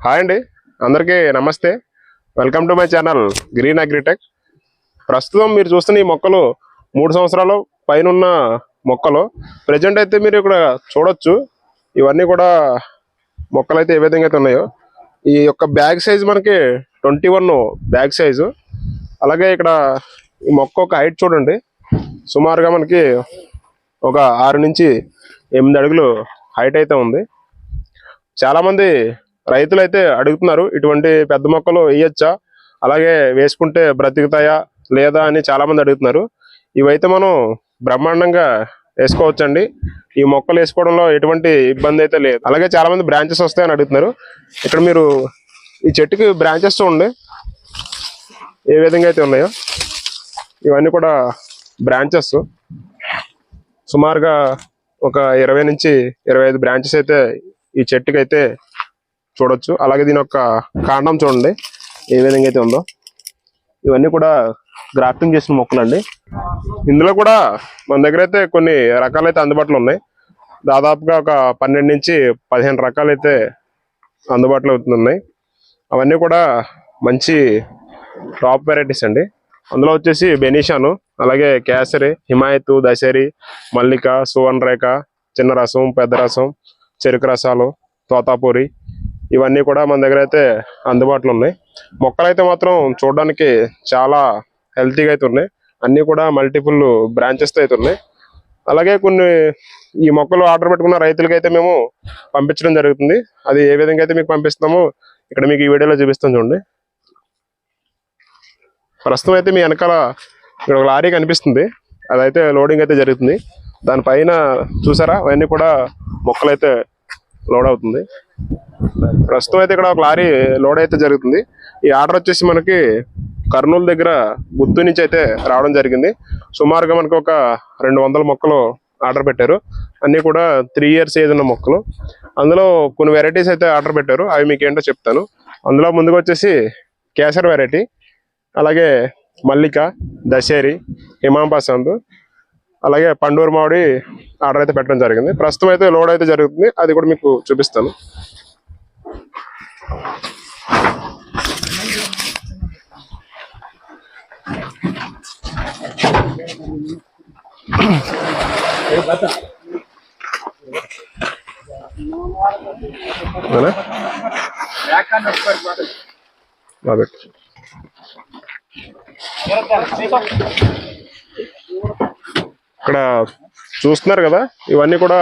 Hi అండి, అందరికీ నమస్తే. Welcome to my channel green agritech. ప్రస్తుతం మీరు చూస్తున్న ఈ మొక్కలు 3 సంవత్సరాలు పైన మొక్కలు. ప్రజెంట్ అయితే మీరు ఇక్కడ చూడొచ్చు, ఇవన్నీ కూడా మొక్కలు అయితే ఏ విధంగా అయితే ఉన్నాయో. ఈ యొక్క బ్యాగ్ సైజ్ మనకి 21 బ్యాగ్ సైజు. అలాగే ఇక్కడ ఈ మొక్క ఒక హైట్ చూడండి, సుమారుగా మనకి ఒక 6 నుంచి 8 అడుగులు హైట్ అయితే ఉంది. చాలామంది రైతులు అయితే అడుగుతున్నారు, ఇటువంటి పెద్ద మొక్కలు వేయచ్చా, అలాగే వేసుకుంటే బ్రతుకుతాయా లేదా అని చాలామంది అడుగుతున్నారు. ఇవైతే మనం బ్రహ్మాండంగా వేసుకోవచ్చండి. ఈ మొక్కలు వేసుకోవడంలో ఎటువంటి ఇబ్బంది అయితే లేదు. అలాగే చాలామంది బ్రాంచెస్ వస్తాయని అడుగుతున్నారు. ఇక్కడ మీరు ఈ చెట్టుకి బ్రాంచెస్ చూడండి ఏ విధంగా అయితే ఉన్నాయో. ఇవన్నీ కూడా బ్రాంచెస్, సుమారుగా ఒక 20 నుంచి 25 బ్రాంచెస్ అయితే ఈ చెట్టుకి అయితే చూడొచ్చు. అలాగే దీని యొక్క కాండం చూడండి ఏ విధంగా అయితే ఉందో. ఇవన్నీ కూడా గ్రాఫ్టింగ్ చేసిన మొక్కలు అండి. ఇందులో కూడా మన దగ్గర అయితే కొన్ని రకాలు అయితే అందుబాటులో ఉన్నాయి. దాదాపుగా ఒక 12 నుంచి 15 రకాలు అయితే అందుబాటులో అవుతున్నాయి. అవన్నీ కూడా మంచి టాప్ వెరైటీస్ అండి. అందులో వచ్చేసి బెనీషాను, అలాగే కేసరి, హిమాయత్, దశరి, మల్లిక, సువర్ణ రేఖ, చిన్న రసం, పెద్ద రసం, చెరుకు రసాలు, తోతాపూరి, ఇవన్నీ కూడా మన దగ్గర అయితే అందుబాటులో ఉన్నాయి. మొక్కలు అయితే మాత్రం చూడడానికి చాలా హెల్తీగా అయితే ఉన్నాయి. అన్నీ కూడా మల్టిపుల్ బ్రాంచెస్తో అయితే ఉన్నాయి. అలాగే కొన్ని ఈ మొక్కలు ఆర్డర్ పెట్టుకున్న రైతులకి అయితే మేము పంపించడం జరుగుతుంది. అది ఏ విధంగా అయితే మీకు పంపిస్తామో ఇక్కడ మీకు ఈ వీడియోలో చూపిస్తాం చూడండి. ప్రస్తుతం అయితే మీ వెనకాల ఇక్కడ ఒక లారీ కనిపిస్తుంది, అదైతే లోడింగ్ అయితే జరుగుతుంది. దానిపైన చూసారా అవన్నీ కూడా మొక్కలు అయితే లోడ్ అవుతుంది. ప్రస్తుతం అయితే ఇక్కడ ఒక లారీ లోడ్ అయితే జరుగుతుంది. ఈ ఆర్డర్ వచ్చేసి మనకి కర్నూలు దగ్గర గుత్తు నుంచి అయితే రావడం జరిగింది. సుమారుగా మనకు ఒక 200 మొక్కలు ఆర్డర్ పెట్టారు. అన్నీ కూడా 3 years ఏజ్ ఉన్న మొక్కలు. అందులో కొన్ని వెరైటీస్ అయితే ఆర్డర్ పెట్టారు, అవి మీకు ఏంటో చెప్తాను. అందులో ముందుగా వచ్చేసి కేసర్ వెరైటీ, అలాగే మల్లిక, దశేరి, హిమాంపసంద్, అలాగే పండూరు మామిడి ఆర్డర్ అయితే పెట్టడం జరిగింది. ప్రస్తుతం అయితే లోడ్ అయితే జరుగుతుంది, అది కూడా మీకు చూపిస్తాను. ఇక్కడ చూస్తున్నారు కదా, ఇవన్నీ కూడా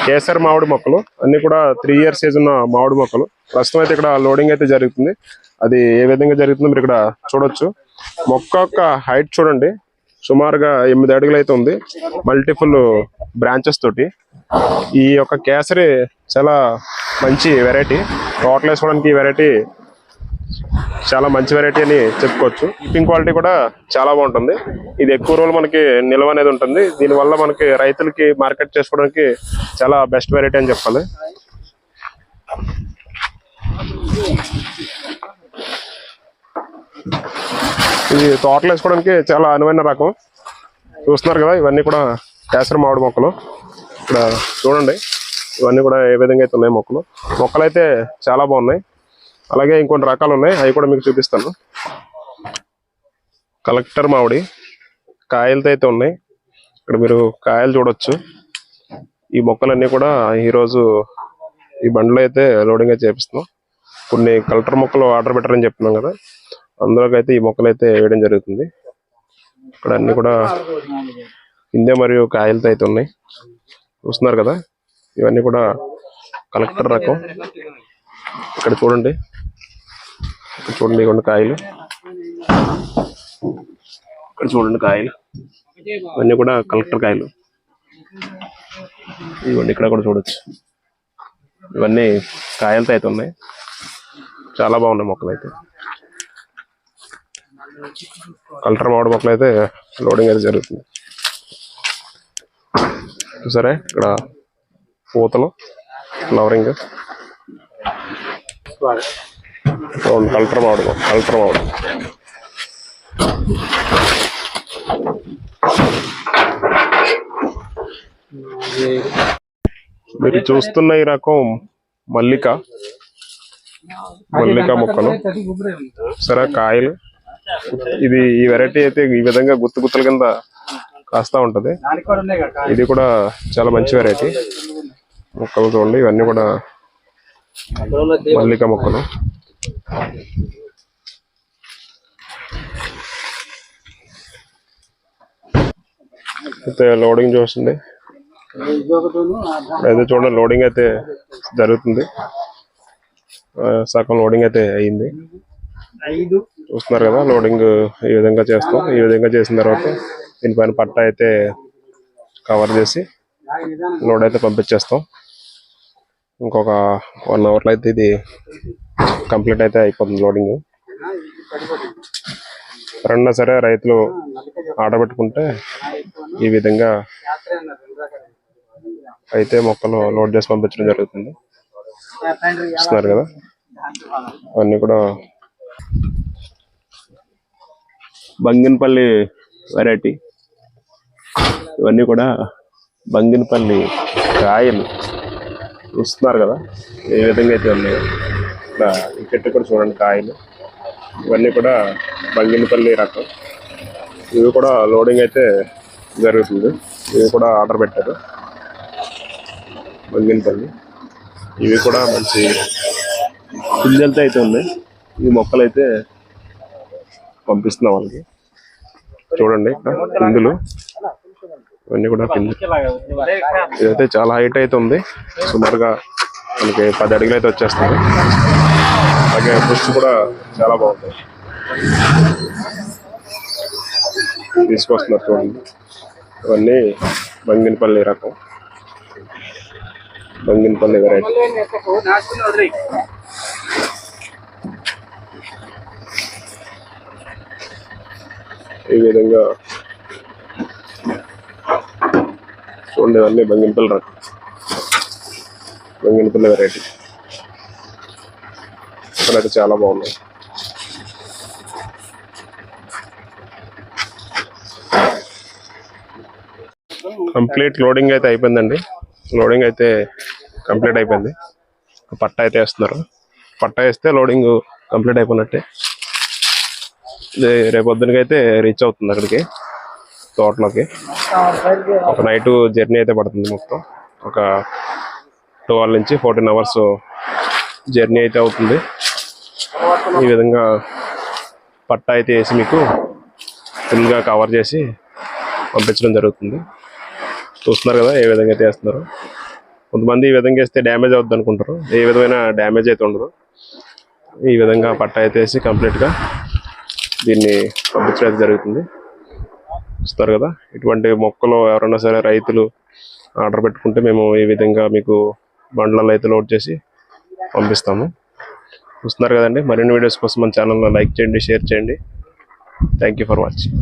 కేసర్ మామిడి మొక్కలు. అన్ని కూడా 3 years ఏజ్ ఉన్న మామిడి మొక్కలు. ప్రస్తుతం అయితే ఇక్కడ లోడింగ్ అయితే జరుగుతుంది. అది ఏ విధంగా జరుగుతుందో మీరు ఇక్కడ చూడొచ్చు. మొక్క యొక్క హైట్ చూడండి, సుమారుగా 8 అడుగులు అయితే ఉంది, మల్టిపుల్ బ్రాంచెస్ తోటి. ఈ యొక్క కేసరి చాలా మంచి వెరైటీ. తోటలు వేసుకోవడానికి ఈ వెరైటీ చాలా మంచి వెరైటీ అని చెప్పుకోవచ్చు. కీపింగ్ క్వాలిటీ కూడా చాలా బాగుంటుంది. ఇది ఎక్కువ రోజులు మనకి నిల్వ అనేది ఉంటుంది. దీనివల్ల మనకి రైతులకి మార్కెట్ చేసుకోవడానికి చాలా బెస్ట్ వెరైటీ అని చెప్పాలి. ఇది తోటలు వేసుకోవడానికి చాలా అనువైన రకం. చూస్తున్నారు కదా, ఇవన్నీ కూడా కేసరి మామిడి మొక్కలు. ఇక్కడ చూడండి, ఇవన్నీ కూడా ఏ విధంగా అయితే ఉన్నాయి మొక్కలు. మొక్కలు అయితే చాలా బాగున్నాయి. అలాగే ఇంకొన్ని రకాలు ఉన్నాయి, అవి కూడా మీకు చూపిస్తాను. కలెక్టర్ మామిడి కాయలతో అయితే ఉన్నాయి. ఇక్కడ మీరు కాయలు చూడొచ్చు. ఈ మొక్కలన్నీ కూడా ఈరోజు ఈ బండిలో అయితే లోడింగ్ అయితే చేపిస్తున్నాం. కొన్ని కలెక్టర్ మొక్కలు ఆర్డర్ పెట్టారని చెప్తున్నాం కదా, అందులోకి అయితే ఈ మొక్కలు అయితే వేయడం జరుగుతుంది. ఇక్కడ అన్ని కూడా పిందె మరియు కాయలతో అయితే ఉన్నాయి. చూస్తున్నారు కదా, ఇవన్నీ కూడా కలెక్టర్ రకం. ఇక్కడ చూడండి, ఇవ్వండి కాయలు. ఇక్కడ చూడండి కాయలు, ఇవన్నీ కూడా కలెక్టర్ కాయలు. ఇవ్వండి, ఇక్కడ కూడా చూడొచ్చు. ఇవన్నీ కాయలతో అయితే ఉన్నాయి. చాలా బాగున్నాయి మొక్కలు అయితే. కలెక్టర్ మామిడి మొక్కలు అయితే లోడింగ్ అయితే జరుగుతుంది. చూసారా, ఇక్కడ పూతలు, ఫ్లవరింగ్. కలెక్టర్ మామిడి మీరు చూస్తున్న ఈ రకం మల్లిక. మల్లిక మొక్కలు సరే కాయలు. ఇది ఈ వెరైటీ అయితే ఈ విధంగా గుత్తు గుత్తుల కింద కాస్తా ఉంటది. ఇది కూడా చాలా మంచి వెరైటీ మొక్కలు. చూడండి ఇవన్నీ కూడా మల్లిక మొక్కలు. అయితే లోడింగ్ చూస్తుంది. అయితే చూడండి లోడింగ్ అయితే జరుగుతుంది. సగం లోడింగ్ అయితే అయింది. చూస్తున్నారు కదా లోడింగ్ ఈ విధంగా చేస్తాం. ఈ విధంగా చేసిన తర్వాత దీనిపైన పట్ట అయితే కవర్ చేసి లోడ్ అయితే పంపించేస్తాం. ఇంకొక 1 అవర్లో అయితే ఇది కంప్లీట్ అయితే అయిపోతుంది లోడింగ్. ఎవరన్నా సరే రైతులు ఆర్డర్ పెట్టుకుంటే ఈ విధంగా అయితే మొక్కలు లోడ్ చేసి పంపించడం జరుగుతుంది. చూస్తున్నారు కదా అవన్నీ కూడా బంగినపల్లి వెరైటీ. ఇవన్నీ కూడా బంగినపల్లి కాయలు. చూస్తున్నారు కదా ఏ విధంగా అయితే ఉన్నాయో. ఇక్కడ ఈ చెట్టు కూడా చూడండి కాయలు. ఇవన్నీ కూడా బంగినపల్లి రకం. ఇవి కూడా లోడింగ్ అయితే జరుగుతుంది. ఇవి కూడా ఆర్డర్ పెట్టారు బంగినపల్లి. ఇవి కూడా మంచి పిందెలతో అయితే ఉన్నాయి. ఈ మొక్కలు అయితే పంపిస్తున్నాం వాళ్ళకి. చూడండి ఇక్కడ పిందులు ఇవన్నీ కూడా పిందులు. ఇదైతే చాలా హైట్ అయితే ఉంది. సుమారుగా మనకి 10 అడుగులు అయితే వచ్చేస్తుంది. అలాగే పుష్టి కూడా చాలా బాగుంది. తీసుకొస్తున్నారు చూడండి. ఇవన్నీ బంగినపల్లి రకం, బంగినపల్లి వెరైటీ. ఈ విధంగా చూడండి ఇవన్నీ బంగినపల్లి రకం, బంగినపల్లి వెరైటీ. ఇక్కడైతే చాలా బాగున్నాయి. కంప్లీట్ లోడింగ్ అయితే అయిపోయిందండి. లోడింగ్ అయితే కంప్లీట్ అయిపోయింది. పట్ట అయితే వేస్తున్నారు. పట్ట వేస్తే లోడింగ్ కంప్లీట్ అయిపోయినట్టే. రేపొద్దునకైతే రీచ్ అవుతుంది అక్కడికి తోటలోకి. ఒక నైట్ జర్నీ అయితే పడుతుంది. మొత్తం ఒక 12 నుంచి 14 అవర్స్ జర్నీ అయితే అవుతుంది. ఈ విధంగా పట్ట అయితే వేసి మీకు ఫుల్గా కవర్ చేసి పంపించడం జరుగుతుంది. చూస్తున్నారు కదా ఏ విధంగా అయితే వేస్తున్నారు. కొంతమంది ఈ విధంగా వేస్తే డ్యామేజ్ అవుతుంది అనుకుంటారు. ఏ విధమైన డ్యామేజ్ అయితే ఉండదు. ఈ విధంగా పట్ట అయితే వేసి కంప్లీట్గా దీన్ని పంపించడం అయితే జరుగుతుంది. చూస్తారు కదా ఇటువంటి మొక్కలు ఎవరైనా సరే రైతులు ఆర్డర్ పెట్టుకుంటే మేము ఈ విధంగా మీకు బండ్లలో అయితే లోడ్ చేసి పంపిస్తాము. చూస్తున్నారు కదండి. మరిన్ని వీడియోస్ కోసం మన ఛానల్లో లైక్ చేయండి, షేర్ చేయండి. Thank you for watching.